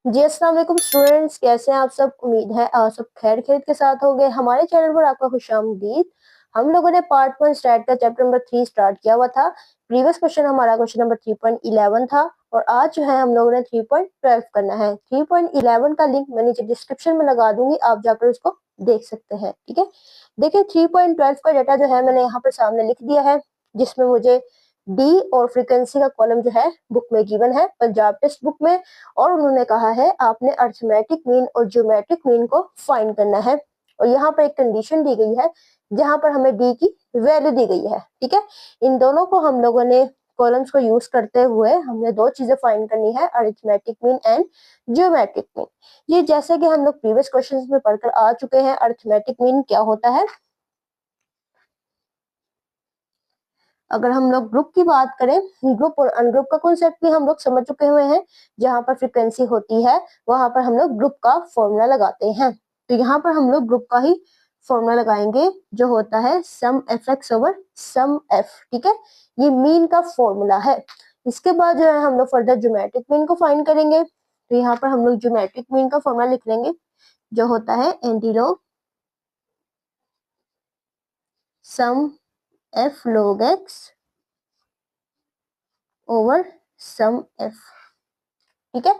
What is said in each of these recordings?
जी अस्सलाम वालेकुम स्टूडेंट्स, कैसे हैं आप सब। उम्मीद है आप सब खैर खैरियत के साथ होंगे। हमारे चैनल पर आपका खुशामदीद। हम लोगों ने पार्ट 1 स्टार्ट का चैप्टर नंबर 3 स्टार्ट किया हुआ था। प्रीवियस क्वेश्चन हमारा क्वेश्चन नंबर 3.11 था और आज जो है हम लोगों ने 3.12 करना है। 3.11 का लिंक मैं नीचे डिस्क्रिप्शन में लगा दूंगी, आप जाकर उसको देख सकते हैं। ठीक है, देखिए 3.12 का डाटा जो है मैंने यहाँ पर सामने लिख दिया है, जिसमें मुझे डी और फ्रीक्वेंसी का कॉलम जो है बुक में गिवन है, पंजाब टेक्स्ट बुक में। और उन्होंने कहा है आपने अर्थमेटिक मीन और ज्योमेट्रिक मीन को फाइंड करना है। और यहाँ पर एक कंडीशन दी गई है जहां पर हमें डी की वैल्यू दी गई है। ठीक है, इन दोनों को हम लोगों ने कॉलम्स को यूज करते हुए हमने दो चीजें फाइंड करनी है, arithmetic mean and geometric mean. ये जैसे कि हम लोग प्रीवियस क्वेश्चंस में पढ़कर आ चुके हैं, अरिथमेटिक मीन क्या होता है। अगर हम लोग ग्रुप की बात करें, ग्रुप और अनग्रुप का कॉन्सेप्ट भी हम लोग समझ चुके हुए हैं। जहां पर फ्रीक्वेंसी होती है वहां पर हम लोग ग्रुप का फॉर्मूला लगाते हैं। तो यहाँ पर हम लोग ग्रुप का ही फॉर्मूला लगाएंगे जो होता है sum f x over sum f. ठीक है, ये मीन का फॉर्मूला है। इसके बाद जो है हम लोग फर्दर ज्योमेट्रिक मीन को फाइंड करेंगे। तो यहाँ पर हम लोग ज्योमेट्रिक मीन का फॉर्मूला लिख लेंगे जो होता है antilog sum f log x over sum f. ठीक है,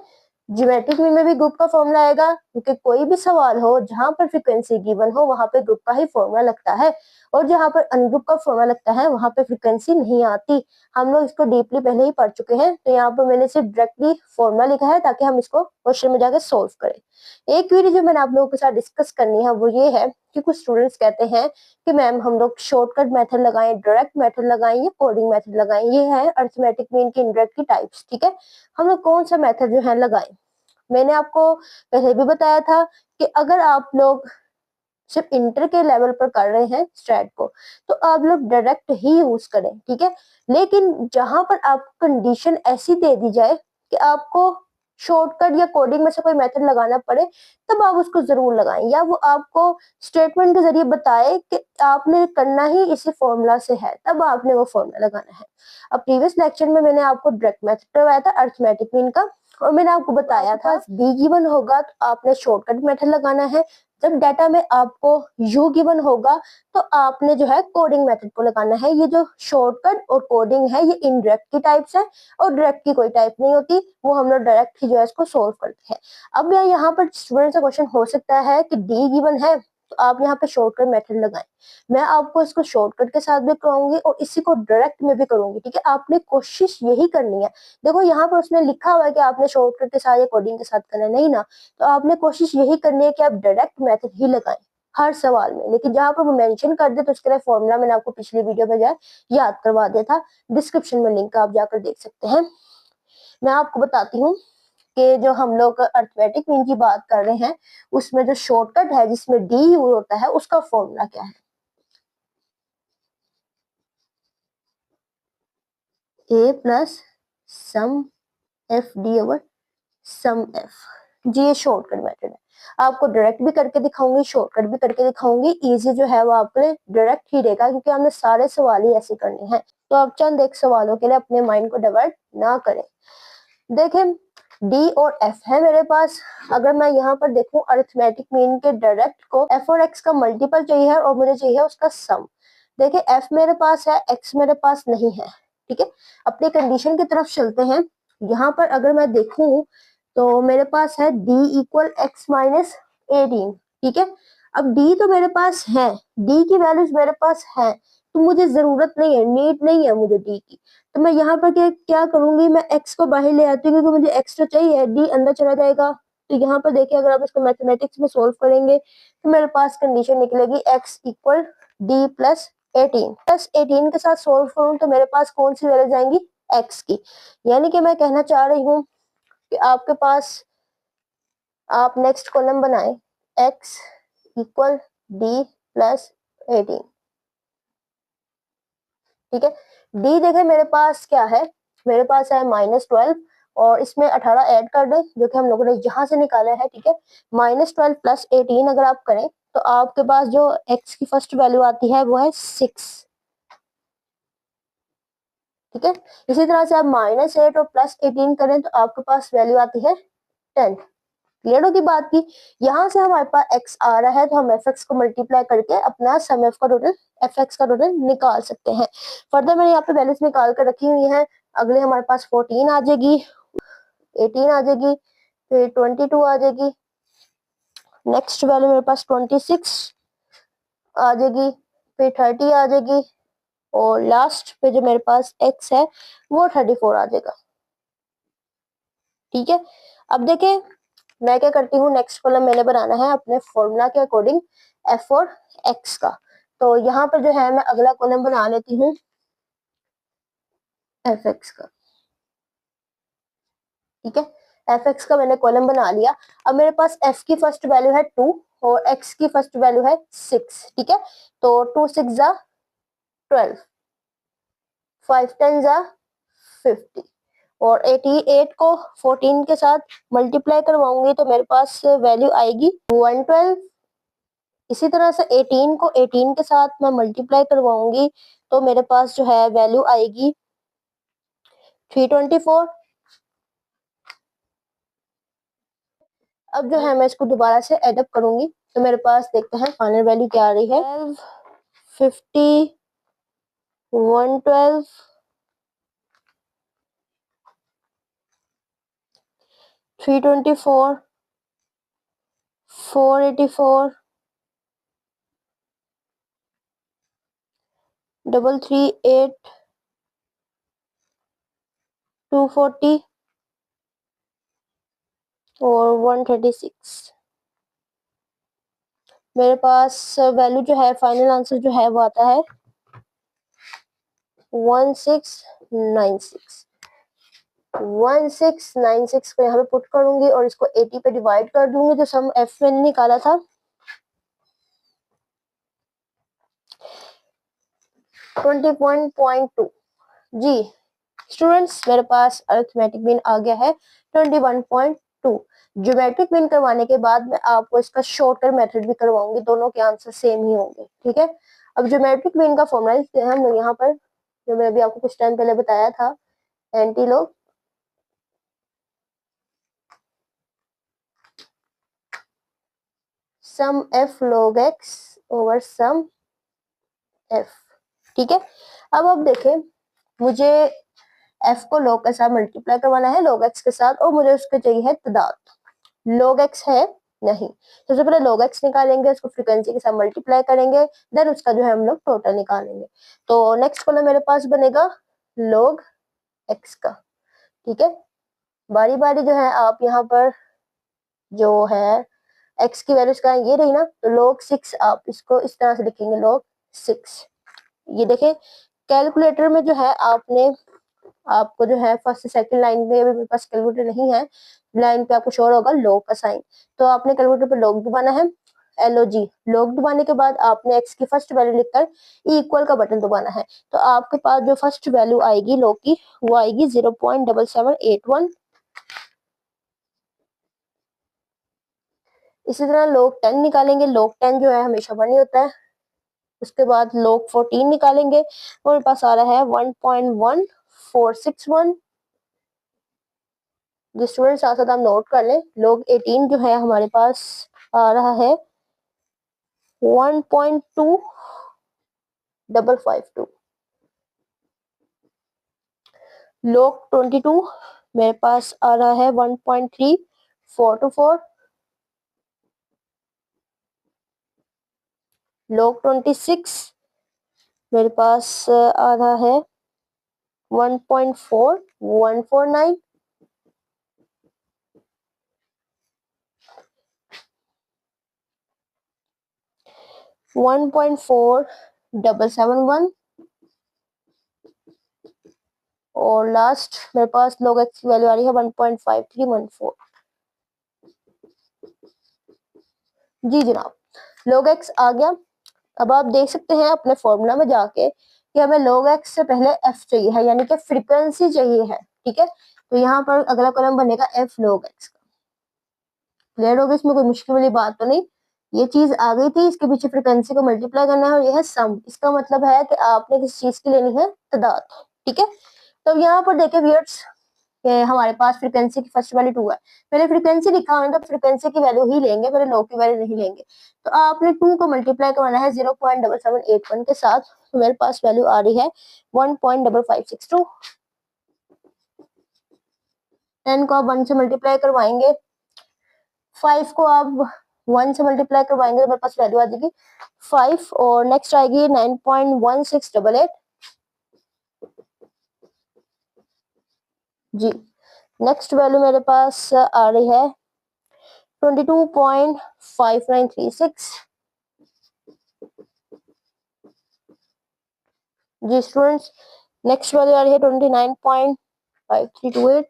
ज्योमेट्रिक मीन में भी ग्रुप का फॉर्मूला आएगा, क्योंकि कोई भी सवाल हो जहां पर फ्रीक्वेंसी गिवन हो वहां पे ग्रुप का ही फॉर्मूला लगता है, और जहां पर अनग्रुप का फॉर्मूला लगता है वहां पे फ्रीक्वेंसी नहीं आती। हम लोग इसको डीपली पहले ही पढ़ चुके हैं, तो यहाँ पर मैंने सिर्फ डायरेक्टली फॉर्मूला लिखा है ताकि हम इसको क्वेश्चन में जाकर सोल्व करें। एक क्वेरी जो मैंने आप लोगों के साथ डिस्कस करनी है वो ये है कि कुछ स्टूडेंट्स कहते हैं कि मैम हम लोग शॉर्टकट मेथड लगाएं, डायरेक्ट मेथड लगाएं या कोडिंग मेथड लगाएं। ये है अरिथमेटिक मीन की इनडायरेक्ट की टाइप्स। ठीक है, हम लोग कौन सा मेथड जो है लगाएं। मैंने आपको पहले भी बताया था कि अगर आप लोग सिर्फ इंटर के लेवल पर कर रहे हैं स्ट्रेट को, तो आप लोग डायरेक्ट ही यूज करें। ठीक है, लेकिन जहां पर आपको कंडीशन ऐसी दे दी जाए कि आपको शॉर्टकट या कोडिंग में से कोई मेथड लगाना पड़े, तब आप उसको जरूर लगाएं, या वो आपको स्टेटमेंट के जरिए बताए कि आपने करना ही इसी फॉर्मूला से है, तब आपने वो फॉर्मूला लगाना है। अब प्रीवियस लेक्चर में मैंने आपको डायरेक्ट मेथड करवाया था अरिथमेटिक मीन का, और मैंने आपको बताया था डी गिवन होगा तो आपने शॉर्टकट मेथड लगाना है। जब डाटा में आपको यू गिवन होगा तो आपने जो है कोडिंग मेथड को लगाना है। ये जो शॉर्टकट और कोडिंग है ये इनडायरेक्ट की टाइप्स है, और डायरेक्ट की कोई टाइप नहीं होती, वो हम लोग डायरेक्ट ही जो है इसको सोल्व करते हैं। अब यहाँ पर स्टूडेंट से क्वेश्चन हो सकता है कि डी गिवन है तो आप यहाँ पे शॉर्टकट मेथड लगाएं। मैं आपको इसको शॉर्टकट के साथ भी कराऊंगी और इसी को डायरेक्ट में भी करूंगी। ठीक है, आपने कोशिश यही करनी है। देखो यहाँ पर उसने लिखा हुआ है कि आपने शॉर्टकट के साथ या कोडिंग के साथ करना नहीं ना, तो आपने कोशिश यही करनी है कि आप डायरेक्ट मेथड ही लगाएं हर सवाल में। लेकिन जहां पर वो मेंशन कर दे तो उसके लिए फॉर्मूला मैंने आपको पिछली वीडियो में जाए याद करवा दिया था, डिस्क्रिप्शन में लिंक आप जाकर देख सकते हैं। मैं आपको बताती हूँ कि जो हम लोग अरिथमेटिक मीन की बात कर रहे हैं उसमें जो शॉर्टकट है जिसमें डी यूज होता है उसका फॉर्मूला क्या है। A plus sum f d over sum f. जी ये शॉर्टकट मेथड है। आपको डायरेक्ट भी करके दिखाऊंगी, शॉर्टकट भी करके दिखाऊंगी। इजी जो है वो आपके लिए डायरेक्ट ही रहेगा, क्योंकि हमने सारे सवाल ही ऐसे करने हैं। तो आप चंद एक सवालों के लिए अपने माइंड को डाइवर्ट ना करें। देखें डी और एफ है मेरे पास। अगर मैं यहाँ पर देखूं अरिथमेटिक मीन के डायरेक्ट को एफ और एक्स का मल्टीपल चाहिए और मुझे चाहिए उसका सम। देखिए एफ मेरे पास है, एक्स मेरे पास नहीं है। ठीक है, अपनी कंडीशन की तरफ चलते हैं। यहाँ पर अगर मैं देखूं तो मेरे पास है डी इक्वल एक्स माइनस 18। ठीक है, अब डी तो मेरे पास है, डी की वैल्यूज मेरे पास है, तो मुझे जरूरत नहीं है, नीड नहीं है मुझे डी की। तो मैं यहाँ पर क्या करूंगी, मैं एक्स को बाहर ले आती हूँ क्योंकि मुझे एक्स तो चाहिए, डी अंदर चला जाएगा। तो यहाँ पर देखिए अगर आप इसको मैथमेटिक्स में सोल्व करेंगे तो मेरे पास कंडीशन निकलेगी एक्स इक्वल डी प्लस 18 के साथ सोल्व करूं तो मेरे पास कौन सी वैल्यू जाएंगी, एक्स की। यानी कि मैं कहना चाह रही हूँ कि आपके पास आप नेक्स्ट कॉलम बनाए एक्स इक्वल डी प्लस 18। ठीक है, डी देखे मेरे पास क्या है, मेरे पास है -12 और इसमें 18 ऐड कर दें जो कि हम लोगों ने यहां से निकाला है। ठीक है, -12 प्लस 18 अगर आप करें तो आपके पास जो एक्स की फर्स्ट वैल्यू आती है वो है 6। ठीक है, इसी तरह से आप -8 और +18 करें तो आपके पास वैल्यू आती है 10। क्लियर होगी बात की। यहाँ से हमारे पास x आ रहा है तो हम fx को मल्टीप्लाई करके अपना सम f का टोटल fx का टोटल निकाल सकते हैं। फर्दर मैंने यहाँ पे वैल्यूज निकाल कर रखी हुई है। अगले हमारे पास 14 आ जाएगी, 18 आ जाएगी, फिर 22 आ जाएगी, नेक्स्ट वैल्यू मेरे पास 26 आ जाएगी, फिर 30 आ जाएगी, और लास्ट पे जो मेरे पास x है वो 34 आ जाएगा। ठीक है, अब देखें मैं क्या करती हूँ, नेक्स्ट कॉलम मैंने बनाना है अपने फॉर्मूला के अकॉर्डिंग f और x का। तो यहाँ पर जो है मैं अगला कॉलम बना लेती हूँ fx का। ठीक है, fx का मैंने कॉलम बना लिया। अब मेरे पास f की फर्स्ट वैल्यू है 2 और x की फर्स्ट वैल्यू है 6। ठीक है, तो 2 6 जा 12, 5 10 जा 50, और 88 को 14 के साथ मल्टीप्लाई करवाऊंगी तो मेरे पास वैल्यू आएगी 112। इसी तरह से 18 को 18 के साथ मैं मल्टीप्लाई करवाऊंगी तो मेरे पास जो है वैल्यू आएगी 324। अब जो है मैं इसको दोबारा से एडअप करूंगी तो मेरे पास देखते हैं फाइनल वैल्यू क्या आ रही है। 50, 112, 324, 484, 338, 240 और 136। मेरे पास वैल्यू जो है फाइनल आंसर जो है वो आता है 1696। 1696 को यहाँ पे पुट करूंगी और इसको 80 पे डिवाइड कर दूंगी तो सम एफ मैंने निकाला था 21.2। जी स्टूडेंट्स, मेरे पास अरिथमेटिक मीन आ गया है 21.2। ज्योमेट्रिक मीन करवाने के बाद मैं आपको इसका शॉर्टर मेथड भी करवाऊंगी, दोनों के आंसर सेम ही होंगे। ठीक है, अब ज्योमेट्रिक मीन का फॉर्मूला लिखते हैं हम लोग यहाँ पर, जो मैं अभी आपको कुछ टाइम पहले बताया था। Antilog sum f log x over sum f. ठीक है, अब देखें मुझे f को log के साथ मल्टीप्लाई करवाना है log x के साथ, और मुझे उसके चाहिए है तादाद। log x है नहीं, सबसे पहले log x निकालेंगे, उसको फ्रीक्वेंसी के साथ मल्टीप्लाई करेंगे, देन उसका जो है हम लोग टोटल निकालेंगे। तो नेक्स्ट कॉलम मेरे पास बनेगा log x का। ठीक है, बारी बारी जो है आप यहाँ पर जो है x की वैल्यूज का ये रही ना, तो log 6 आप इसको इस तरह से लिखेंगे log 6। ये देखें कैलकुलेटर में जो है आपको जो है फर्स्ट सेकंड लाइन में, अभी मेरे पास कैलकुलेटर नहीं है, लाइन पे आपको शोर होगा log का साइन, तो आपने कैलकुलेटर पे log दबाना है, LOG। log दबाने के बाद आपने x की फर्स्ट वैल्यू लिखकर इक्वल का बटन दबाना है, तो आपके पास जो फर्स्ट वैल्यू आएगी log की वो आएगी 0.7781। इसी तरह log 10 निकालेंगे, log 10 जो है हमेशा 1 ही होता है। उसके बाद log 14 निकालेंगे, और पास आ रहा है 1.1461। जो स्टूडेंट साथ साथ आप नोट कर लें, log 18 जो है हमारे पास आ रहा है 1.2552। log 22 मेरे पास आ रहा है 1.3424। log 26 मेरे पास आ रहा है 1.4149। वन पॉइंट 4771, और लास्ट मेरे पास log x की वैल्यू आ रही है 1.5314। जी जनाब, log x आ गया। अब आप देख सकते हैं अपने फॉर्मूला में जाके कि हमें log x से पहले f चाहिए है, यानी कि फ्रीक्वेंसी चाहिए है। ठीक है, तो यहाँ पर अगला कॉलम बनेगा f log x का। क्लियर होगा, इसमें कोई मुश्किल वाली बात तो नहीं, ये चीज आ गई थी, इसके पीछे फ्रीक्वेंसी को मल्टीप्लाई करना है, और यह है सम। इसका मतलब है कि आपने किसी चीज की लेनी है तादाद। ठीक है, तो यहाँ पर देखे व्यूअर्स, कि हमारे पास फ्रीक्वेंसी की फर्स्ट वैल्यू 2 है, पहले फ्रीक्वेंसी लिखा होगा तो फ्रीक्वेंसी की वैल्यू ही लेंगे, पहले लॉग की वैल्यू नहीं लेंगे। तो आपने 2 को मल्टीप्लाई करवाना है 0.7781 के साथ, तो मेरे पास वैल्यू आ रही है 1.5562। 10 को आप 1 से मल्टीप्लाई करवाएंगे, 5 को आप 1 से मल्टीप्लाई करवाएंगे तो मेरे पास वैल्यू आ जाएगी 5, और नेक्स्ट आएगी 9.1688 जी। नेक्स्ट वैल्यू मेरे पास आ रही है 22.5936 जी स्टूडेंट्स। नेक्स्ट वैल्यू आ रही है 29.5328।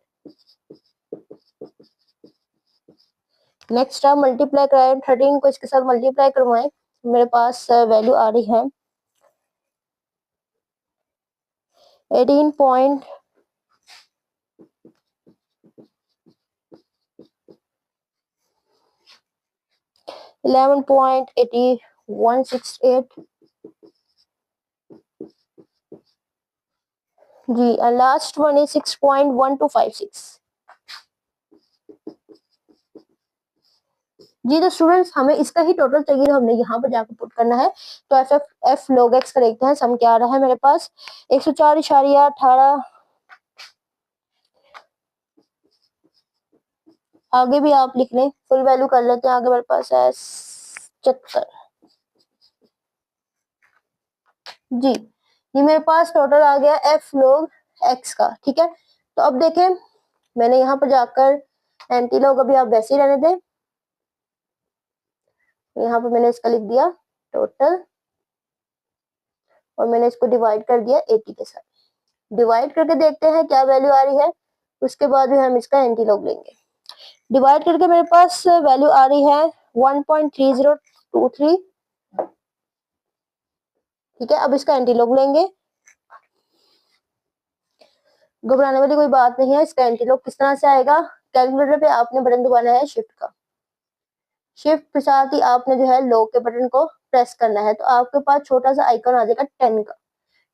नेक्स्ट आप मल्टीप्लाई कराएं, 13 को इसके साथ मल्टीप्लाई करवाएं, मेरे पास वैल्यू आ रही है 11.8168 जी, and लास्ट वन इज 6.1256 जी। तो स्टूडेंट्स हमें इसका ही टोटल चाहिए, हमने यहाँ पर जाकर पुट करना है। तो एफ log x का देखते हैं सम क्या आ रहा है मेरे पास 104.18। आगे भी आप लिख लें, फुल वैल्यू कर लेते हैं। आगे मेरे पास है 75 जी। ये मेरे पास टोटल आ गया एफ log x का, ठीक है। तो अब देखें, मैंने यहाँ पर जाकर एंटी लॉग अभी आप वैसे ही रहने दें, यहाँ पर मैंने इसका लिख दिया टोटल, और मैंने इसको डिवाइड कर दिया 80 के साथ। डिवाइड करके देखते हैं क्या वैल्यू आ रही है, उसके बाद भी हम इसका एंटी लॉग लेंगे। डिवाइड करके मेरे पास वैल्यू आ रही है 1.3023, ठीक है। अब इसका एंटी लॉग लेंगे, घबराने वाली कोई बात नहीं है। इसका एंटी लॉग किस तरह से आएगा, कैलकुलेटर पे आपने बटन दबाना है शिफ्ट का, शिफ्ट के साथ ही आपने जो है लॉग के बटन को प्रेस करना है, तो आपके पास छोटा सा आइकन आ जाएगा 10 का,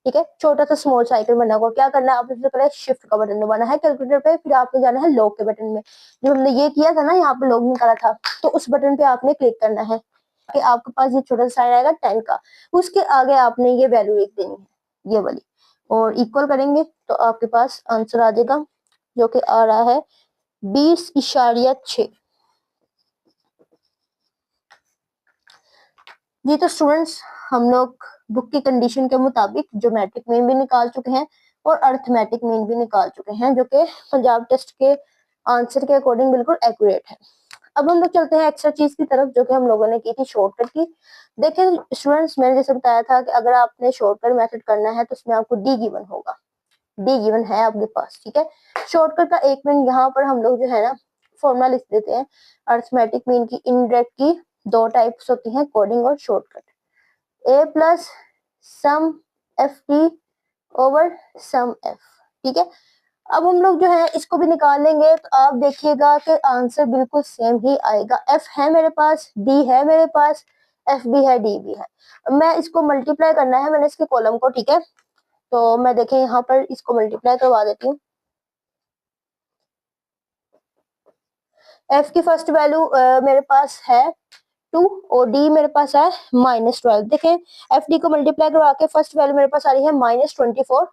ठीक है। छोटा सा स्मॉल सा आइकन बना होगा, क्या करना है आपने सबसे पहले शिफ्ट का बटन दबाना है कैलकुलेटर पे, फिर आपने जाना है लॉग के बटन में। जब हमने ये किया था ना, यहाँ पे लॉग निकाला था, तो उस बटन पे आपने क्लिक करना है कि आपके पास ये छोटा सा साइन आएगा 10 का, उसके आगे आपने ये वैल्यू लिख देनी है, ये वाली, और इक्वल करेंगे तो आपके पास आंसर आ जाएगा, जो कि आ रहा है 20.6 जी। तो स्टूडेंट्स हम लोग बुक की कंडीशन के मुताबिक ज्योमेट्रिक मीन भी निकाल चुके हैं और अर्थमेटिक मीन भी निकाल चुके हैं, जो कि पंजाब टेस्ट के आंसर के अकॉर्डिंग बिल्कुल एक्यूरेट है। अब हम लोग चलते हैं एक्स्ट्रा चीज की तरफ, जो कि हम लोगों ने की थी शॉर्टकट की। देखिए स्टूडेंट्स, मैंने जैसे बताया था कि अगर आपने शॉर्टकट मेथड करना है तो उसमें आपको डी गिवन होगा, डी गिवन है आपके पास, ठीक है। शॉर्टकट का एक मिनट यहाँ पर हम लोग जो है ना फॉर्मूला लिख देते हैं। अर्थमेटिक मीन की इनडायरेक्ट की दो टाइप्स होती हैं, कोडिंग और shortcut. A plus sum f t over sum f, ठीक है। अब हम लोग जो है इसको भी निकाल लेंगे, तो आप देखिएगा कि आंसर बिल्कुल सेम ही आएगा। एफ है मेरे पास, डी है मेरे पास, एफ भी है, डी भी है। मैं इसको मल्टीप्लाई करना है, मैंने इसके कॉलम को, ठीक है। तो मैं देखें यहाँ पर इसको मल्टीप्लाई करवा देती हूँ। एफ की फर्स्ट वैल्यू मेरे पास है 2 और डी मेरे पास है -12। देखें एफ डी को मल्टीप्लाई करवा के फर्स्ट वैल्यू मेरे पास आ रही है -24।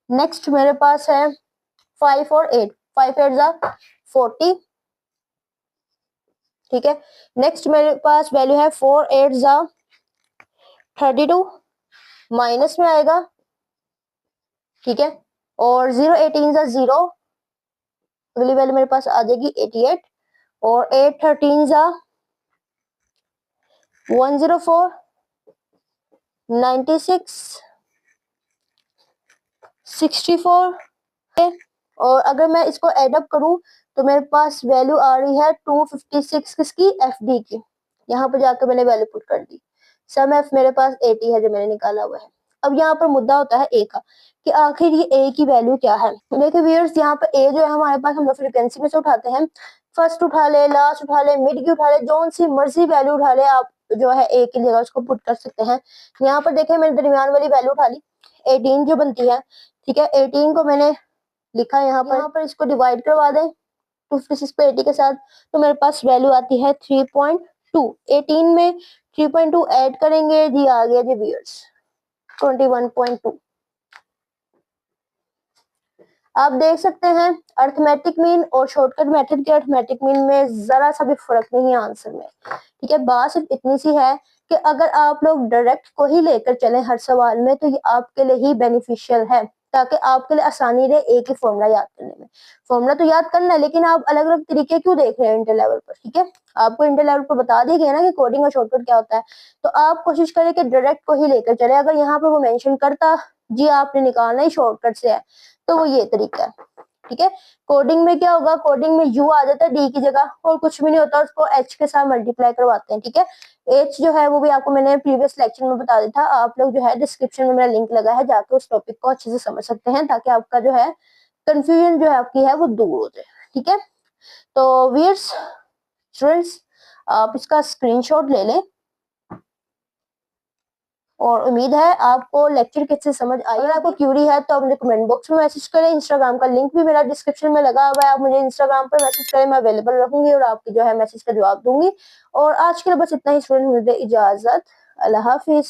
नेक्स्ट मेरे पास है 5 और 8, 5 8 जा 40, ठीक है। नेक्स्ट मेरे पास वैल्यू है 4 8 जा 32, माइनस में आएगा, ठीक है। और 0 18 जा 0, अगली वैल्यू मेरे पास आ जाएगी 88, और 8 13 जा 104, 96, 64, और अगर मैं इसको एडअप करूं तो मेरे पास वैल्यू आ रही है 256 किसकी, एफ डी की। यहाँ पर जाकर मैंने वैल्यू पुट कर दी। सम एफ मेरे पास 80 है जो मैंने निकाला हुआ है। अब यहाँ पर मुद्दा होता है ए का, कि आखिर ये ए की वैल्यू क्या है। देखिए व्यूअर्स, यहाँ पर ए जो है हमारे पास, हम लोग फ्रीक्वेंसी में से उठाते हैं, फर्स्ट उठा ले, लास्ट उठा ले, मिड की उठा ले, जो सी मर्जी वैल्यू उठा ले, आप जो है ए की जगह उसको पुट कर सकते हैं। यहाँ पर देखें मैंने दरमियान वाली वैल्यू उठा ली 18 जो बनती है, ठीक है, 18 को मैंने लिखा यहाँ पर इसको डिवाइड करवा दें 256 पे 80 के साथ, तो मेरे पास वैल्यू आती है 3.2। 18 में 3.2 ऐड करेंगे जी, आ गया जी व्यूअर्स 21.2। आप देख सकते हैं अर्थमेटिक मीन और शॉर्टकट मेथड के अर्थमेटिक मीन में जरा सा भी फर्क नहीं है आंसर में। ठीक है, बात सिर्फ इतनी सी है कि अगर आप लोग डायरेक्ट को ही लेकर चलें हर सवाल में तो ये आपके लिए ही बेनिफिशियल है, ताकि आपके लिए आसानी रहे एक ही फॉर्मूला याद करने में। फॉर्मूला तो याद करना है, लेकिन आप अलग अलग तरीके क्यों देख रहे हैं इंटर लेवल पर। ठीक है, आपको इंटर लेवल पर बता दिया गया ना कि कोडिंग और शॉर्टकट क्या होता है, तो आप कोशिश करें कि डायरेक्ट को ही लेकर चले। अगर यहाँ पर वो मेंशन करता जी आपने निकालना ही शॉर्टकट से है, तो वो ये तरीका है। ठीक है, कोडिंग में क्या होगा, कोडिंग में यू आ जाता है डी की जगह और कुछ भी नहीं होता, उसको एच के साथ मल्टीप्लाई करवाते हैं। ठीक है, एच जो है वो भी आपको मैंने प्रीवियस लेक्चर में बता दिया था, आप लोग जो है डिस्क्रिप्शन में मेरा लिंक लगा है, जाकर उस टॉपिक को अच्छे से समझ सकते हैं, ताकि आपका जो है कंफ्यूजन जो है आपकी है वो दूर हो जाए। ठीक है, तो व्यूअर्स स्टूडेंट्स आप इसका स्क्रीनशॉट ले लें और उम्मीद है आपको लेक्चर किससे समझ आई। अगर आपको क्यूरी है तो आप मुझे कमेंट बॉक्स में मैसेज करें। इंस्टाग्राम का लिंक भी मेरा डिस्क्रिप्शन में लगा हुआ है, आप मुझे इंस्टाग्राम पर मैसेज करें, मैं अवेलेबल रहूंगी और आपकी जो है मैसेज का जवाब दूंगी। और आज के लिए बस इतना ही स्टूडेंट, मुझे इजाजत, अल्लाह हाफिज।